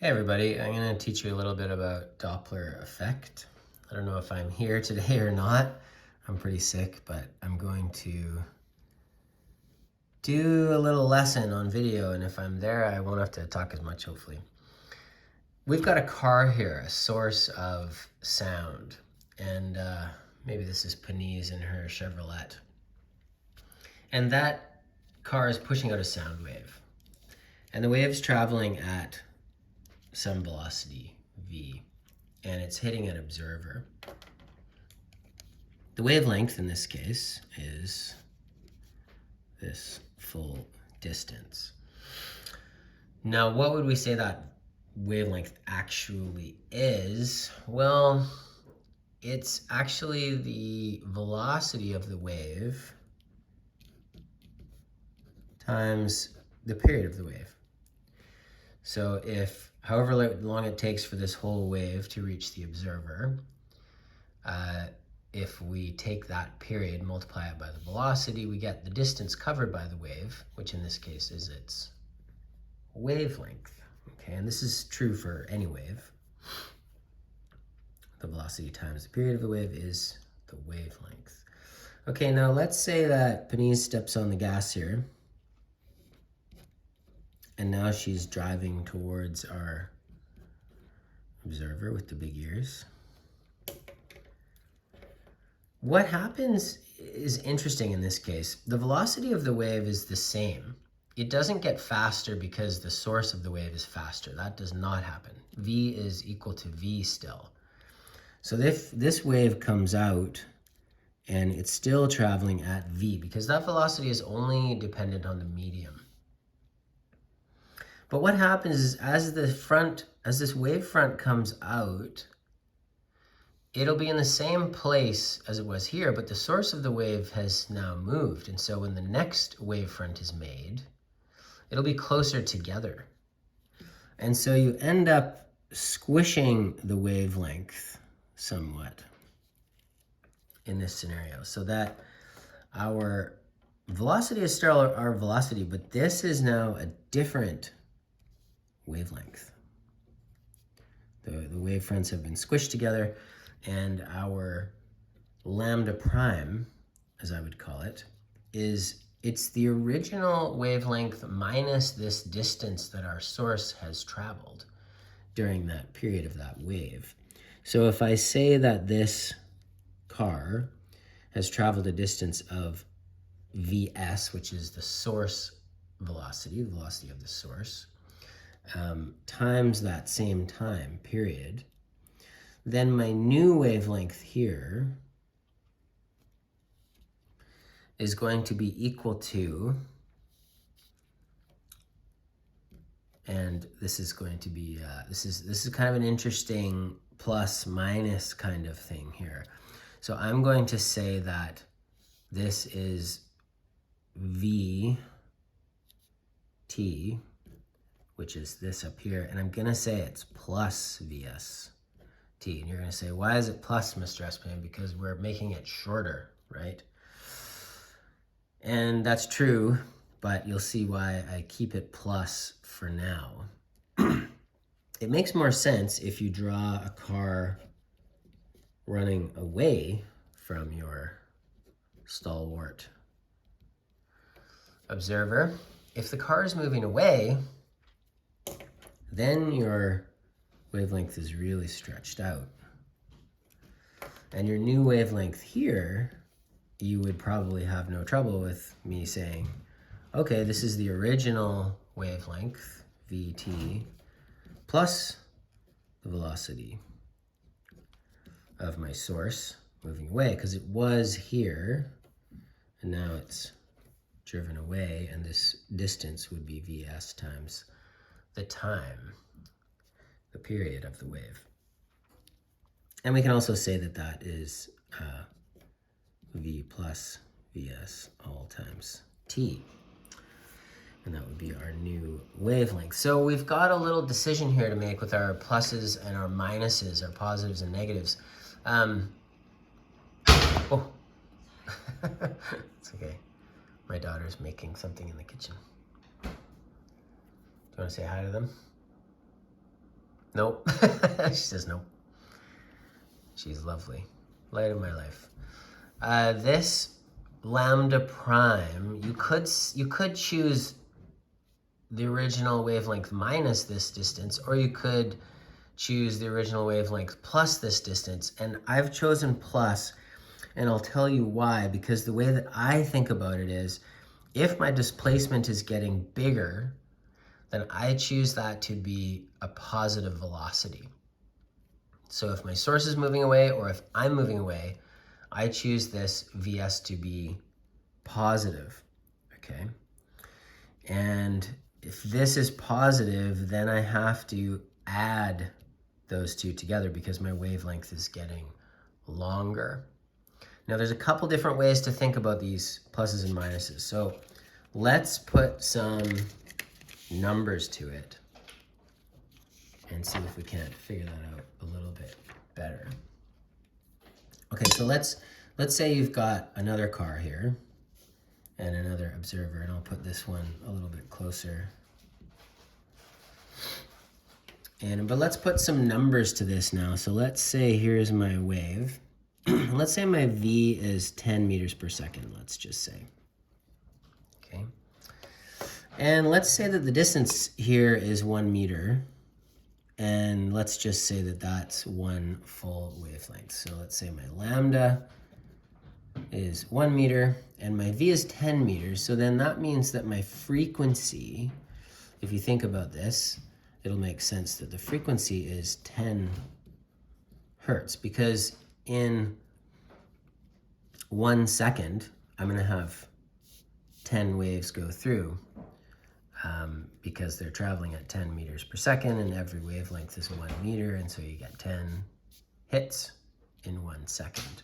Hey everybody, I'm going to teach you a little bit about Doppler effect. I don't know if I'm here today or not. I'm pretty sick, but I'm going to do a little lesson on video, and if I'm there, I won't have to talk as much, hopefully. We've got a car here, a source of sound, and maybe this is Panise in her Chevrolet. And that car is pushing out a sound wave. And the wave's traveling at some velocity, v, and it's hitting an observer. The wavelength in this case is this full distance. Now, what would we say that wavelength actually is? Well, it's actually the velocity of the wave times the period of the wave. So if however long it takes for this whole wave to reach the observer, if we take that period, multiply it by the velocity, we get the distance covered by the wave, which in this case is its wavelength. Okay, and this is true for any wave. The velocity times the period of the wave is the wavelength. Okay, now let's say that Panise steps on the gas here, and now she's driving towards our observer with the big ears. What happens is interesting in this case. The velocity of the wave is the same. It doesn't get faster because the source of the wave is faster. That does not happen. V is equal to V still. So if this wave comes out and it's still traveling at V, because that velocity is only dependent on the medium. But what happens is as this wave front comes out, it'll be in the same place as it was here, but the source of the wave has now moved. And so when the next wavefront is made, it'll be closer together. And so you end up squishing the wavelength somewhat in this scenario, so that our velocity is still our velocity, but this is now a different wavelength. The wavefronts have been squished together, and our lambda prime, as I would call it, it's the original wavelength minus this distance that our source has traveled during that period of that wave. So if I say that this car has traveled a distance of Vs, which is the source velocity, the velocity of the source, times that same time period, then my new wavelength here is going to be equal to, and this is going to be, this is kind of an interesting plus minus kind of thing here. So I'm going to say that this is Vt, which is this up here, and I'm gonna say it's plus Vs t. And you're gonna say, why is it plus, Mr. Espan? Because we're making it shorter, right? And that's true, but you'll see why I keep it plus for now. It makes more sense if you draw a car running away from your stalwart observer. If the car is moving away, then your wavelength is really stretched out. And your new wavelength here, you would probably have no trouble with me saying, okay, this is the original wavelength, Vt, plus the velocity of my source moving away, because it was here, and now it's driven away, and this distance would be Vs times the time, the period of the wave. And we can also say that that is V plus Vs all times t. And that would be our new wavelength. So we've got a little decision here to make with our pluses and our minuses, our positives and negatives. Oh, it's okay. My daughter's making something in the kitchen. Do you want to say hi to them? Nope. She says nope. She's lovely. Light of my life. This lambda prime, you could choose the original wavelength minus this distance, or you could choose the original wavelength plus this distance. And I've chosen plus, and I'll tell you why, because the way that I think about it is, if my displacement is getting bigger, then I choose that to be a positive velocity. So if my source is moving away, or if I'm moving away, I choose this Vs to be positive, okay? And if this is positive, then I have to add those two together because my wavelength is getting longer. Now there's a couple different ways to think about these pluses and minuses. So let's put some numbers to it and see if we can't figure that out a little bit better. Okay, so let's say you've got another car here and another observer, and I'll put this one a little bit closer. But let's put some numbers to this now. So let's say here's my wave. Let's say my V is 10 meters per second, let's just say. Okay. And let's say that the distance here is 1 meter. And let's just say that that's one full wavelength. So let's say my lambda is 1 meter and my V is 10 meters. So then that means that my frequency, if you think about this, it'll make sense that the frequency is 10 hertz, because in 1 second, I'm going to have 10 waves go through because they're traveling at 10 meters per second, and every wavelength is 1 meter, and so you get 10 hits in 1 second.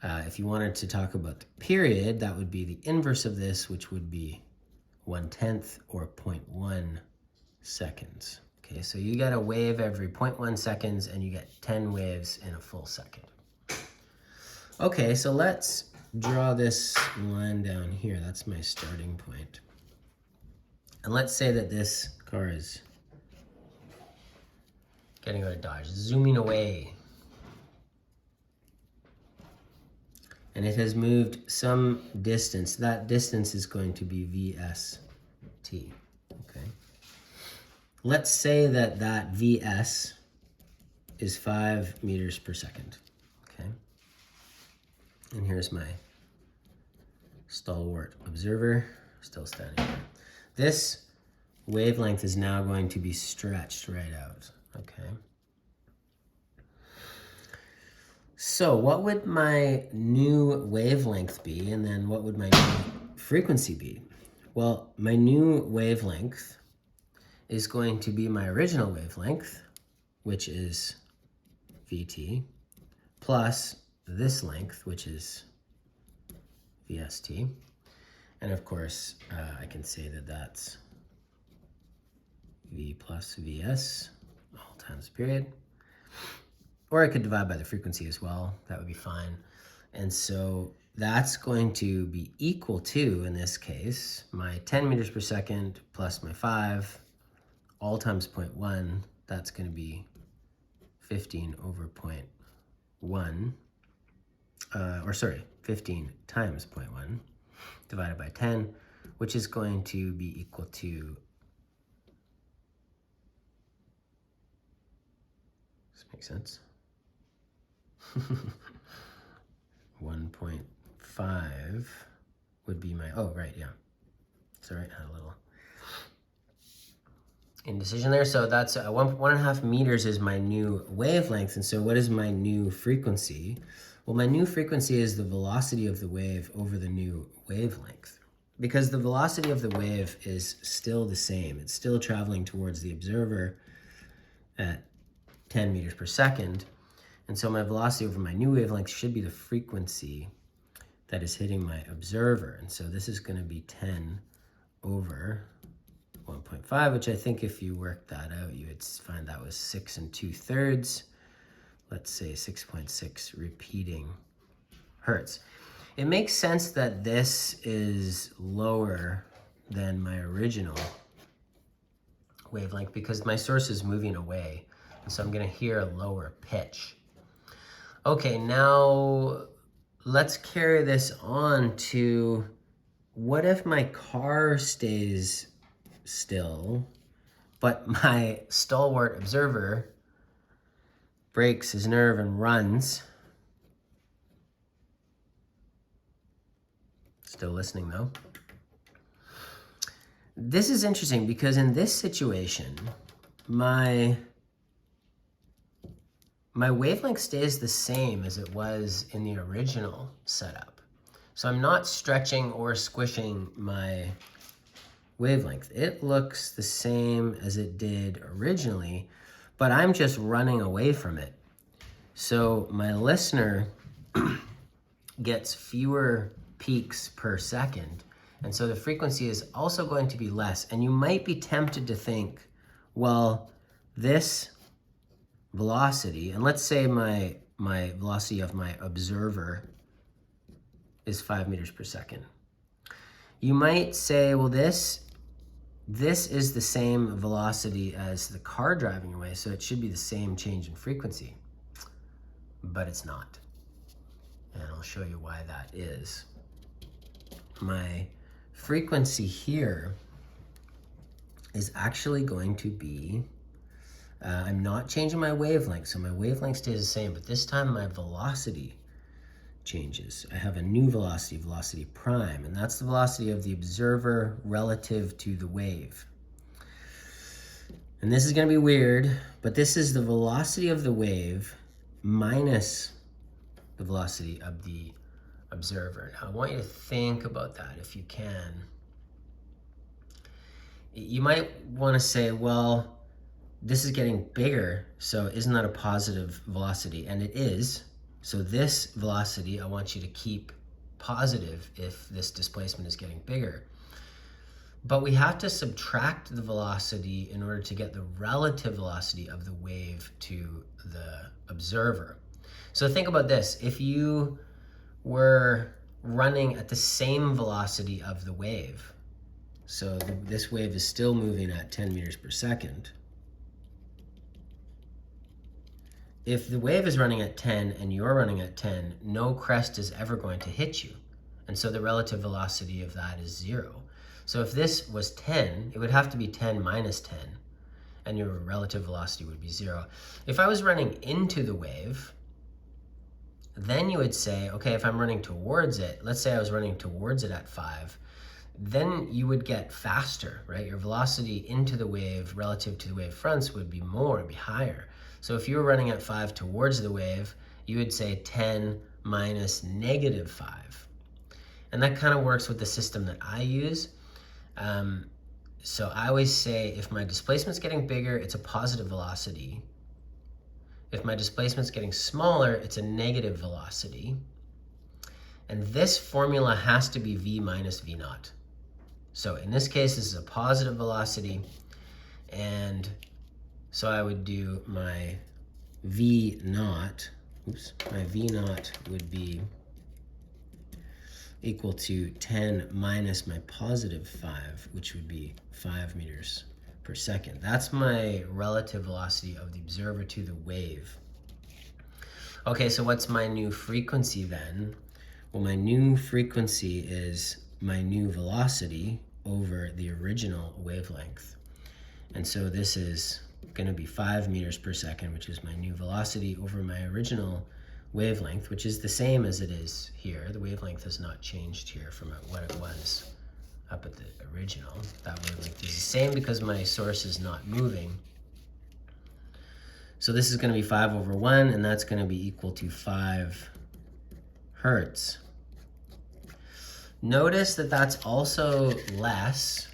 If you wanted to talk about the period, that would be the inverse of this, which would be 1/10 or 0.1 seconds. Okay, so you get a wave every 0.1 seconds, and you get 10 waves in a full second. Okay, so let's draw this line down here. That's my starting point. And let's say that this car is getting out of Dodge, zooming away. And it has moved some distance. That distance is going to be VST, okay? Let's say that that Vs is 5 meters per second, okay? And here's my stalwart observer, still standing there. This wavelength is now going to be stretched right out, okay? So what would my new wavelength be, and then what would my new frequency be? Well, my new wavelength is going to be my original wavelength, which is Vt, plus this length, which is Vst. And of course, I can say that that's V plus Vs, all times period. Or I could divide by the frequency as well. That would be fine. And so that's going to be equal to, in this case, my 10 meters per second plus my 5, all times 0.1. That's going to be 15 over 0.1. 15 times 0.1 divided by 10, which is going to be equal to, does this make sense? 1.5 would be my, oh, right, yeah. Sorry, I had a little indecision there. So that's 1.5 meters is my new wavelength. And so what is my new frequency? Well, my new frequency is the velocity of the wave over the new wavelength, because the velocity of the wave is still the same. It's still traveling towards the observer at 10 meters per second. And so my velocity over my new wavelength should be the frequency that is hitting my observer. And so this is going to be 10 over 1.5, which I think if you work that out, you would find that was 6 2/3. Let's say 6.6 repeating hertz. It makes sense that this is lower than my original wavelength because my source is moving away. And so I'm going to hear a lower pitch. Okay, now let's carry this on to what if my car stays still, but my stalwart observer breaks his nerve and runs. Still listening though. This is interesting because in this situation, my wavelength stays the same as it was in the original setup. So I'm not stretching or squishing my wavelength. It looks the same as it did originally, but I'm just running away from it. So my listener gets fewer peaks per second, and so the frequency is also going to be less. And you might be tempted to think, well, this velocity, and let's say my velocity of my observer is 5 meters per second. You might say, well, this is the same velocity as the car driving away, so it should be the same change in frequency. But it's not. And I'll show you why that is. My frequency here is actually going to be, I'm not changing my wavelength, so my wavelength stays the same, but this time my velocity changes. I have a new velocity, velocity prime, and that's the velocity of the observer relative to the wave. And this is going to be weird, but this is the velocity of the wave minus the velocity of the observer. Now, I want you to think about that if you can. You might want to say, well, this is getting bigger, so isn't that a positive velocity? And it is. So this velocity, I want you to keep positive if this displacement is getting bigger. But we have to subtract the velocity in order to get the relative velocity of the wave to the observer. So think about this. If you were running at the same velocity of the wave, so this wave is still moving at 10 meters per second. If the wave is running at 10 and you're running at 10, no crest is ever going to hit you. And so the relative velocity of that is 0. So if this was 10, it would have to be 10 minus 10, and your relative velocity would be 0. If I was running into the wave, then you would say, okay, if I'm running towards it, let's say I was running towards it at 5, then you would get faster, right? Your velocity into the wave relative to the wave fronts would be more, it'd be higher. So if you were running at 5 towards the wave, you would say 10 minus negative 5. And that kind of works with the system that I use. So I always say if my displacement's getting bigger, it's a positive velocity. If my displacement's getting smaller, it's a negative velocity. And this formula has to be V minus V naught. So in this case, this is a positive velocity. And so I would do my V naught, my V naught would be equal to 10 minus my positive 5, which would be 5 meters per second. That's my relative velocity of the observer to the wave. Okay, so what's my new frequency then? Well, my new frequency is my new velocity over the original wavelength. And so this is going to be 5 meters per second, which is my new velocity over my original wavelength, which is the same as it is here. The wavelength has not changed here from what it was up at the original. That wavelength is the same because my source is not moving. So this is going to be 5 over 1, and that's going to be equal to 5 hertz. Notice that that's also less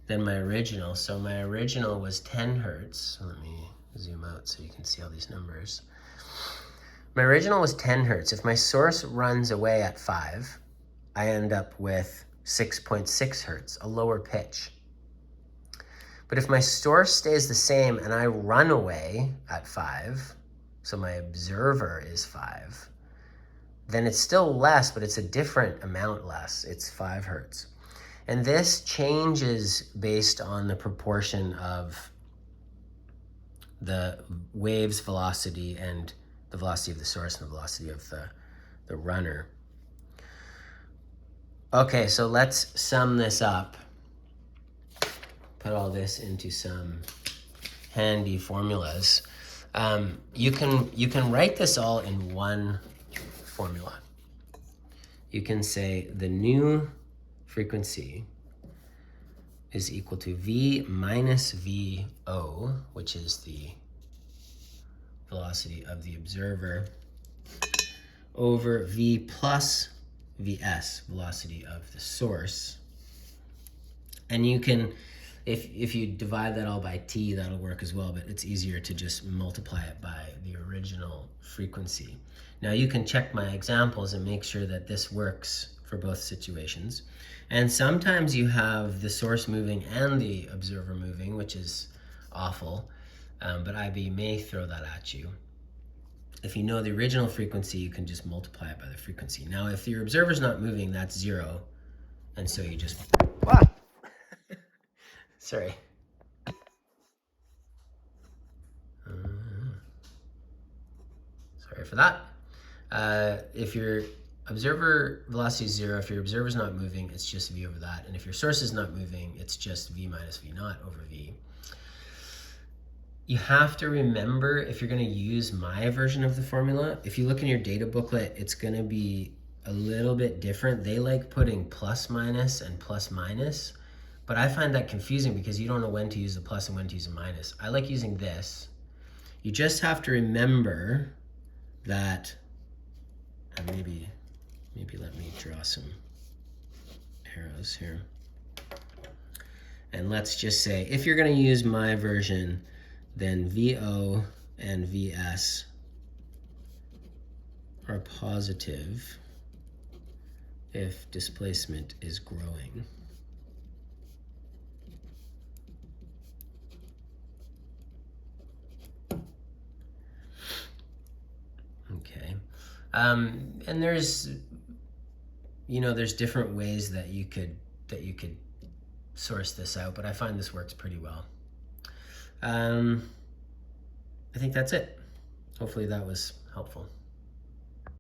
than my original. So my original was 10 hertz. Let me zoom out so you can see all these numbers. My original was 10 hertz. If my source runs away at 5, I end up with 6.6 hertz, a lower pitch. But if my source stays the same and I run away at 5, so my observer is 5, then it's still less, but it's a different amount less. It's 5 hertz. And this changes based on the proportion of the wave's velocity and the velocity of the source and the velocity of the runner. Okay, so let's sum this up. Put all this into some handy formulas. You can write this all in one formula. You can say the new frequency is equal to V minus VO, which is the velocity of the observer, over V plus Vs, velocity of the source. And you can, if you divide that all by t, that'll work as well, but it's easier to just multiply it by the original frequency. Now you can check my examples and make sure that this works for both situations. And sometimes you have the source moving and the observer moving, which is awful, but IB may throw that at you. If you know the original frequency, you can just multiply it by the frequency. Now, if your observer's not moving, that's 0. And so you just, sorry. Sorry for that. If your observer velocity is 0, if your observer's not moving, it's just V over that. And if your source is not moving, it's just V minus V naught over V. You have to remember, if you're going to use my version of the formula, if you look in your data booklet, it's going to be a little bit different. They like putting plus minus and plus minus, but I find that confusing because you don't know when to use a plus and when to use a minus. I like using this. You just have to remember that, and maybe let me draw some arrows here. And let's just say, if you're going to use my version, then VO and VS are positive if displacement is growing. Okay, and there's different ways that you could source this out, but I find this works pretty well. I think that's it. Hopefully that was helpful.